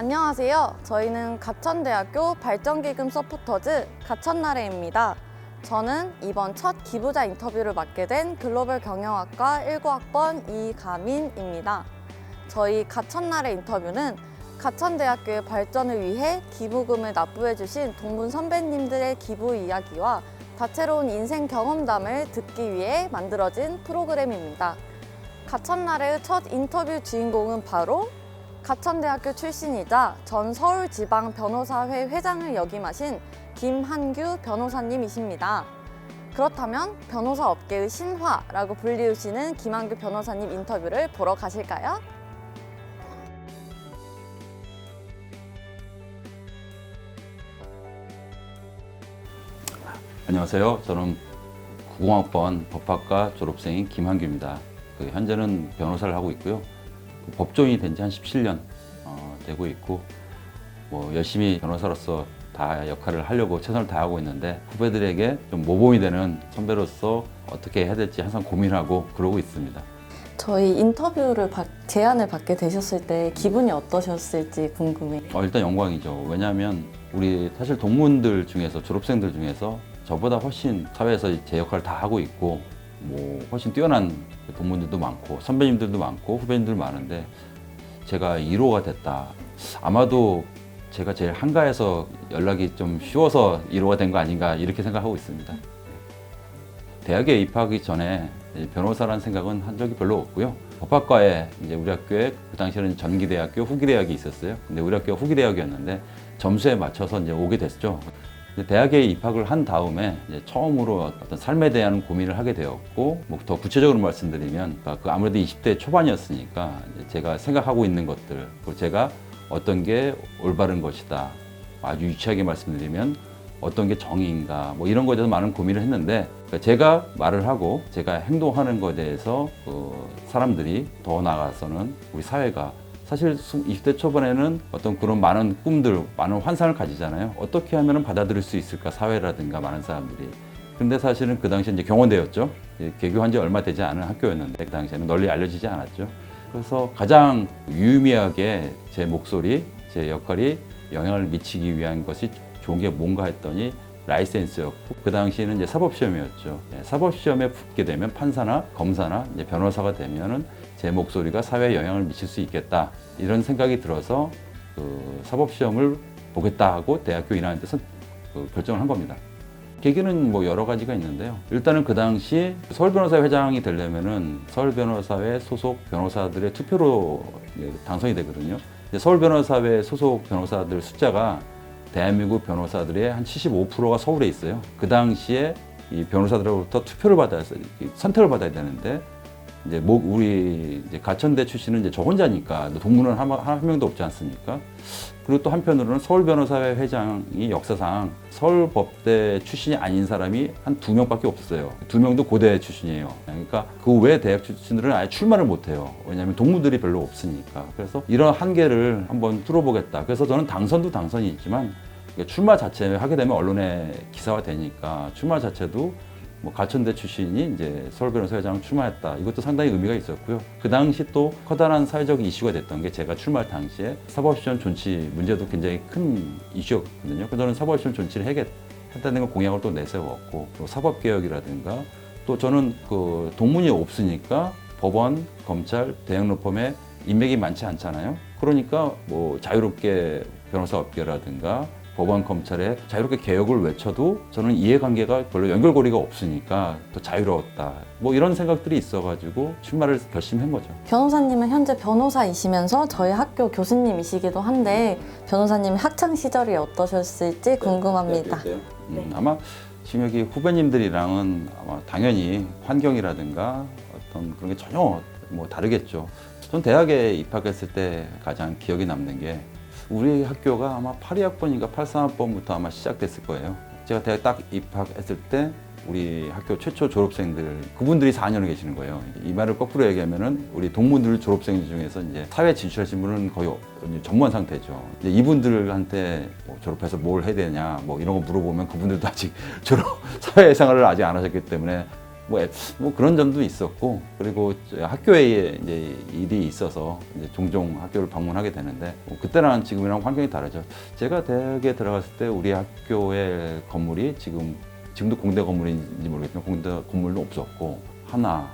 안녕하세요. 저희는 가천대학교 발전기금 서포터즈 가천나래입니다. 저는 이번 첫 기부자 인터뷰를 맡게 된 글로벌 경영학과 19학번 이가민입니다. 저희 가천나래 인터뷰는 가천대학교의 발전을 위해 기부금을 납부해 주신 동문 선배님들의 기부 이야기와 다채로운 인생 경험담을 듣기 위해 만들어진 프로그램입니다. 가천나래의 첫 인터뷰 주인공은 바로 가천대학교 출신이자 전 서울지방변호사회 회장을 역임하신 김한규 변호사님이십니다. 그렇다면 변호사 업계의 신화라고 불리우시는 김한규 변호사님 인터뷰를 보러 가실까요? 안녕하세요. 저는 90학번 법학과 졸업생인 김한규입니다. 현재는 변호사를 하고 있고요. 법조인이 된 지 한 17년 되고 있고, 열심히 변호사로서 다 역할을 하려고 최선을 다하고 있는데, 후배들에게 좀 모범이 되는 선배로서 어떻게 해야 될지 항상 고민하고 그러고 있습니다. 저희 인터뷰를 제안을 받게 되셨을 때 기분이 어떠셨을지 궁금해요. 일단 영광이죠. 왜냐하면 우리 사실 동문들 중에서, 졸업생들 중에서 저보다 훨씬 사회에서 제 역할을 다 하고 있고, 훨씬 뛰어난 동문들도 많고 선배님들도 많고 후배님들 많은데, 제가 1호가 됐다. 아마도 제가 제일 한가해서 연락이 좀 쉬워서 1호가 된 거 아닌가, 이렇게 생각하고 있습니다. 대학에 입학하기 전에 변호사라는 생각은 한 적이 별로 없고요. 법학과에 이제 우리 학교에 그 당시에는 전기대학교, 후기대학이 있었어요. 근데 우리 학교가 후기대학이었는데 점수에 맞춰서 이제 오게 됐죠. 대학에 입학을 한 다음에 이제 처음으로 어떤 삶에 대한 고민을 하게 되었고, 더 구체적으로 말씀드리면 아무래도 20대 초반이었으니까 제가 생각하고 있는 것들, 그리고 제가 어떤 게 올바른 것이다, 아주 유치하게 말씀드리면 어떤 게 정의인가, 이런 거에 대해서 많은 고민을 했는데, 제가 말을 하고 제가 행동하는 것에 대해서 사람들이 더 나아가서는 우리 사회가, 사실 20대 초반에는 어떤 그런 많은 꿈들, 많은 환상을 가지잖아요. 어떻게 하면 받아들일 수 있을까, 사회라든가 많은 사람들이. 근데 사실은 그 당시에 이제 경원대였죠. 개교한 지 얼마 되지 않은 학교였는데, 그 당시에는 널리 알려지지 않았죠. 그래서 가장 유의미하게 제 목소리, 제 역할이 영향을 미치기 위한 것이 좋은 게 뭔가 했더니 라이센스였고, 그 당시에는 이제 사법시험이었죠. 사법시험에 붙게 되면 판사나 검사나 이제 변호사가 되면은 제 목소리가 사회에 영향을 미칠 수 있겠다, 이런 생각이 들어서 사법시험을 보겠다 하고 대학교 1학년 때 결정을 한 겁니다. 계기는 여러 가지가 있는데요. 일단은 그 당시 서울변호사회 회장이 되려면은 서울변호사회 소속 변호사들의 투표로 당선이 되거든요. 서울변호사회 소속 변호사들 숫자가 대한민국 변호사들의 한 75%가 서울에 있어요. 그 당시에 이 변호사들로부터 투표를 받아야, 선택을 받아야 되는데, 우리 가천대 출신은 이제 저 혼자니까, 동문은 한 명도 없지 않습니까? 그리고 또 한편으로는 서울변호사회 회장이 역사상 서울법대 출신이 아닌 사람이 한 2명밖에 없어요. 2명도 고대 출신이에요. 그러니까 그 외 대학 출신들은 아예 출마를 못해요. 왜냐하면 동문들이 별로 없으니까. 그래서 이런 한계를 한번 뚫어보겠다. 그래서 저는 당선도 당선이 있지만, 출마 자체 하게 되면 언론에 기사화 되니까, 출마 자체도 가천대 출신이 이제 서울변호사 회장 출마했다, 이것도 상당히 의미가 있었고요. 그 당시 또 커다란 사회적 이슈가 됐던 게, 제가 출마할 당시에 사법시험 존치 문제도 굉장히 큰 이슈였거든요. 그래서 저는 사법시험 존치를 하겠다는 걸 공약을 또 내세웠고, 또 사법개혁이라든가, 또 저는 동문이 없으니까 법원, 검찰, 대형로펌에 인맥이 많지 않잖아요. 그러니까 자유롭게 변호사 업계라든가 법원, 검찰에 자유롭게 개혁을 외쳐도 저는 이해관계가 별로 연결고리가 없으니까 더 자유로웠다, 이런 생각들이 있어가지고 출마를 결심한 거죠. 변호사님은 현재 변호사이시면서 저희 학교 교수님이시기도 한데, 변호사님의 학창 시절이 어떠셨을지 궁금합니다. 아마 지금 여기 후배님들이랑은 아마 당연히 환경이라든가 어떤 그런 게 전혀 다르겠죠. 전 대학에 입학했을 때 가장 기억에 남는 게, 우리 학교가 아마 82학번인가 83학번부터 아마 시작됐을 거예요. 제가 대학 딱 입학했을 때 우리 학교 최초 졸업생들, 그분들이 4년을 계시는 거예요. 이 말을 거꾸로 얘기하면은 우리 동문들 졸업생 중에서 이제 사회 진출하신 분은 거의 전무한 상태죠. 이제 이분들한테 졸업해서 뭘 해야 되냐, 이런 거 물어보면 그분들도 아직 사회 생활을 아직 안 하셨기 때문에 뭐 그런 점도 있었고, 그리고 학교에 이제 일이 있어서 이제 종종 학교를 방문하게 되는데, 그때랑 지금이랑 환경이 다르죠. 제가 대학에 들어갔을 때 우리 학교의 건물이 지금도 공대 건물인지 모르겠지만 공대 건물도 없었고, 하나,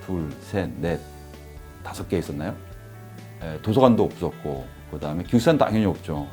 둘, 셋, 넷, 5개 있었나요? 도서관도 없었고, 그 다음에 기숙사는 당연히 없죠.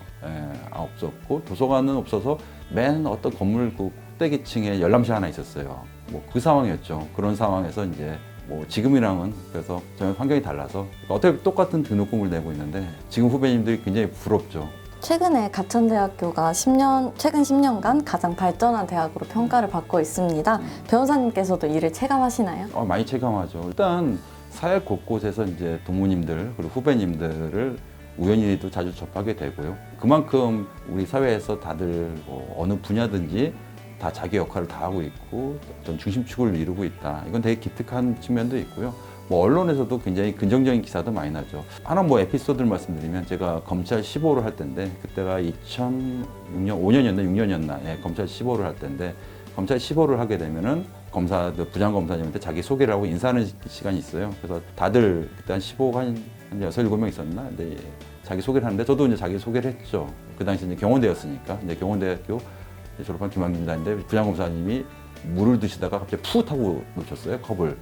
없었고, 도서관은 없어서 맨 어떤 건물 그 꼭대기층에 열람실 하나 있었어요. 뭐 그 상황이었죠. 그런 상황에서 이제 뭐 지금이랑은 그래서 전혀 환경이 달라서 어떻게 똑같은 등록금을 내고 있는데 지금 후배님들이 굉장히 부럽죠. 최근에 가천대학교가 최근 10년간 가장 발전한 대학으로 평가를 받고 있습니다. 변호사님께서도 이를 체감하시나요? 많이 체감하죠. 일단 사회 곳곳에서 이제 동무님들 그리고 후배님들을 우연히도 자주 접하게 되고요. 그만큼 우리 사회에서 다들 어느 분야든지 다 자기 역할을 다 하고 있고 어떤 중심축을 이루고 있다. 이건 되게 기특한 측면도 있고요. 뭐 언론에서도 굉장히 긍정적인 기사도 많이 나죠. 하나 뭐 에피소드를 말씀드리면 제가 검찰 15를 할 때인데 그때가 2006년, 5년이었나 6년이었나 검찰 15를 할 때인데 검찰 15를 하게 되면은 검사들 부장검사님한테 자기 소개를 하고 인사하는 시간이 있어요. 그래서 다들 그때 한 15가 한 6, 7명 있었나? 근데 자기 소개를 하는데 저도 이제 자기 소개를 했죠. 그 당시 이제 경원대였으니까 이제 경원대학교 졸업한 김학입니다. 근데 부장검사님이 물을 드시다가 갑자기 푸 하고 놓쳤어요, 컵을.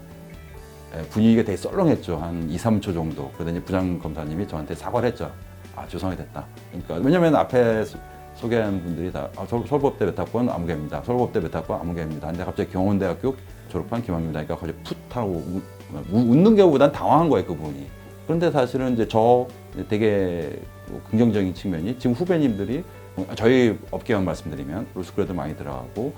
분위기가 되게 썰렁했죠. 한 2, 3초 정도. 그러더니 부장검사님이 저한테 사과를 했죠. 죄송하게 됐다. 그러니까 왜냐면 앞에 소개한 분들이 다 서울법대 몇 학번 아무개입니다. 서울법대 몇 학번 아무개입니다. 근데 갑자기 경원대학교 졸업한 김학입니다. 그러니까 갑자기 풋 하고 웃는 경우보단 당황한 거예요, 그분이. 그런데 사실은 이제 저 되게 긍정적인 측면이 지금 후배님들이 저희 업계만 말씀드리면 로스쿨에도 많이 들어가고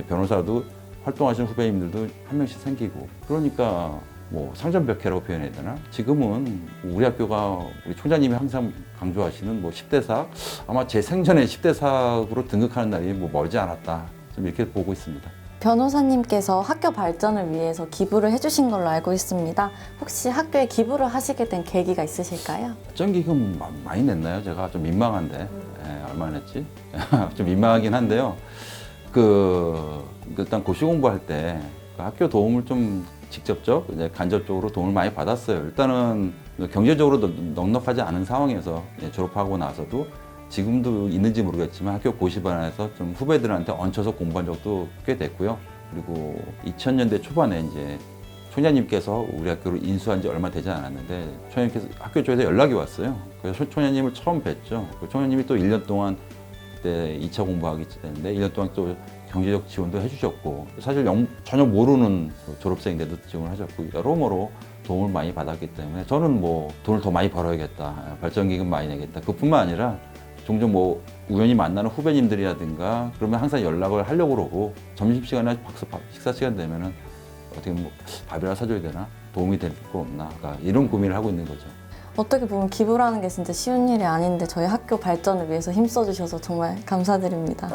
변호사도 활동하시는 후배님들도 한 명씩 생기고 그러니까 뭐 상전벽해라고 표현해야 되나? 지금은 우리 학교가 우리 총장님이 항상 강조하시는 뭐 10대사 아마 제 생전에 10대사로 등극하는 날이 뭐 멀지 않았다. 좀 이렇게 보고 있습니다. 변호사님께서 학교 발전을 위해서 기부를 해주신 걸로 알고 있습니다. 혹시 학교에 기부를 하시게 된 계기가 있으실까요? 발전기금 많이 냈나요? 제가 좀 민망한데 얼마 냈지? 좀 민망하긴 한데요. 일단 고시 공부할 때 학교 도움을 좀 직접적, 이제 간접적으로 도움을 많이 받았어요. 일단은 경제적으로 넉넉하지 않은 상황에서 졸업하고 나서도 지금도 있는지 모르겠지만 학교 고시반에서 좀 후배들한테 얹혀서 공부한 적도 꽤 됐고요. 그리고 2000년대 초반에 이제 총장님께서 우리 학교를 인수한 지 얼마 되지 않았는데 총장님께서 학교 쪽에서 연락이 왔어요. 그래서 총장님을 처음 뵀죠. 총장님이 또 1년 동안 그때 2차 공부하기 때문에 1년 동안 또 경제적 지원도 해주셨고 사실 전혀 모르는 졸업생인데도 지원을 하셨고 여러모로 도움을 많이 받았기 때문에 저는 뭐 돈을 더 많이 벌어야겠다, 발전기금 많이 내겠다. 그뿐만 아니라 종종 뭐 우연히 만나는 후배님들이라든가 그러면 항상 연락을 하려고 그러고 점심시간이나 식사 시간 되면은 어떻게 뭐 밥이라 사줘야 되나? 도움이 될 거 없나? 그러니까 이런 고민을 하고 있는 거죠. 어떻게 보면 기부라는 게 진짜 쉬운 일이 아닌데 저희 학교 발전을 위해서 힘써주셔서 정말 감사드립니다.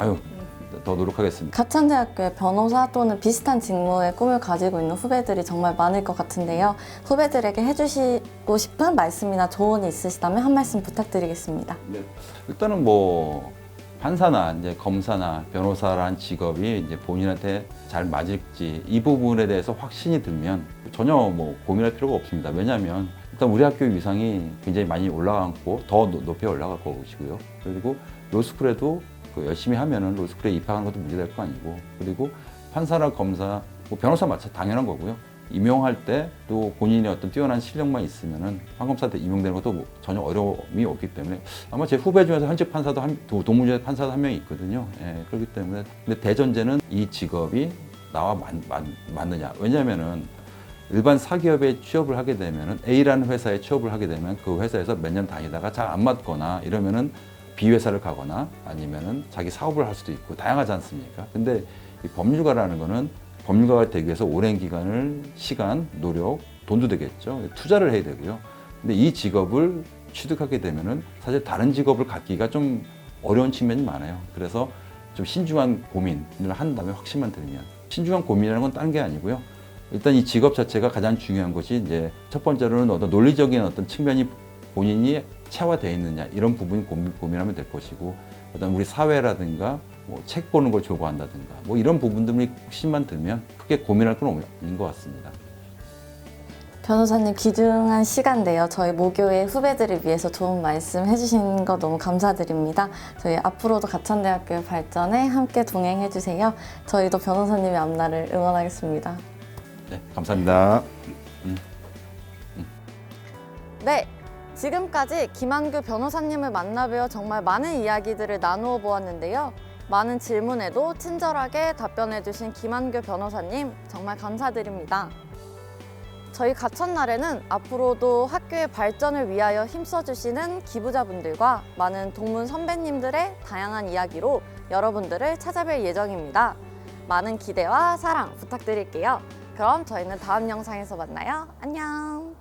더 노력하겠습니다. 가천대학교의 변호사 또는 비슷한 직무의 꿈을 가지고 있는 후배들이 정말 많을 것 같은데요. 후배들에게 해주시고 싶은 말씀이나 조언이 있으시다면 한 말씀 부탁드리겠습니다. 네. 일단은 뭐 판사나 이제 검사나 변호사라는 직업이 이제 본인한테 잘 맞을지 이 부분에 대해서 확신이 들면 전혀 뭐 고민할 필요가 없습니다. 왜냐하면 일단 우리 학교의 위상이 굉장히 많이 올라갔고 더 높이 올라갈 것이고요. 그리고 로스쿨에도 열심히 하면은 로스쿨에 입학하는 것도 문제될 거 아니고 그리고 판사나 검사, 뭐 변호사 마찬가지 당연한 거고요. 임용할 때 또 본인의 어떤 뛰어난 실력만 있으면은 판검사한테 임용되는 것도 뭐 전혀 어려움이 없기 때문에 아마 제 후배 중에서 현직 판사도 동문제 판사도 한 명이 있거든요. 그렇기 때문에 근데 대전제는 이 직업이 나와 맞느냐? 왜냐하면은 일반 사기업에 취업을 하게 되면은 A라는 회사에 취업을 하게 되면 그 회사에서 몇 년 다니다가 잘 안 맞거나 이러면은 B회사를 가거나 아니면은 자기 사업을 할 수도 있고 다양하지 않습니까? 근데 이 법률가라는 거는 법률가가 되기 위해서 오랜 기간을 시간, 노력, 돈도 되겠죠. 투자를 해야 되고요. 근데 이 직업을 취득하게 되면은 사실 다른 직업을 갖기가 좀 어려운 측면이 많아요. 그래서 좀 신중한 고민을 한 다음에 확신만 들면 신중한 고민이라는 건 딴 게 아니고요. 일단 이 직업 자체가 가장 중요한 것이 이제 첫 번째로는 어떤 논리적인 어떤 측면이 본인이 체화되어 있느냐 이런 부분이 고민하면 될 것이고 그다음 우리 사회라든가 뭐 책 보는 걸 좋아한다든가 뭐 이런 부분들이 혹시만 들면 크게 고민할 건 없는 것 같습니다. 변호사님 귀중한 시간 내요 저희 모교의 후배들을 위해서 좋은 말씀 해주신 거 너무 감사드립니다. 저희 앞으로도 가천대학교의 발전에 함께 동행해주세요. 저희도 변호사님의 앞날을 응원하겠습니다. 네, 감사합니다. 네, 지금까지 김한규 변호사님을 만나뵈어 정말 많은 이야기들을 나누어 보았는데요. 많은 질문에도 친절하게 답변해주신 김한규 변호사님 정말 감사드립니다. 저희 가천날에는 앞으로도 학교의 발전을 위하여 힘써주시는 기부자분들과 많은 동문 선배님들의 다양한 이야기로 여러분들을 찾아뵐 예정입니다. 많은 기대와 사랑 부탁드릴게요. 그럼 저희는 다음 영상에서 만나요. 안녕!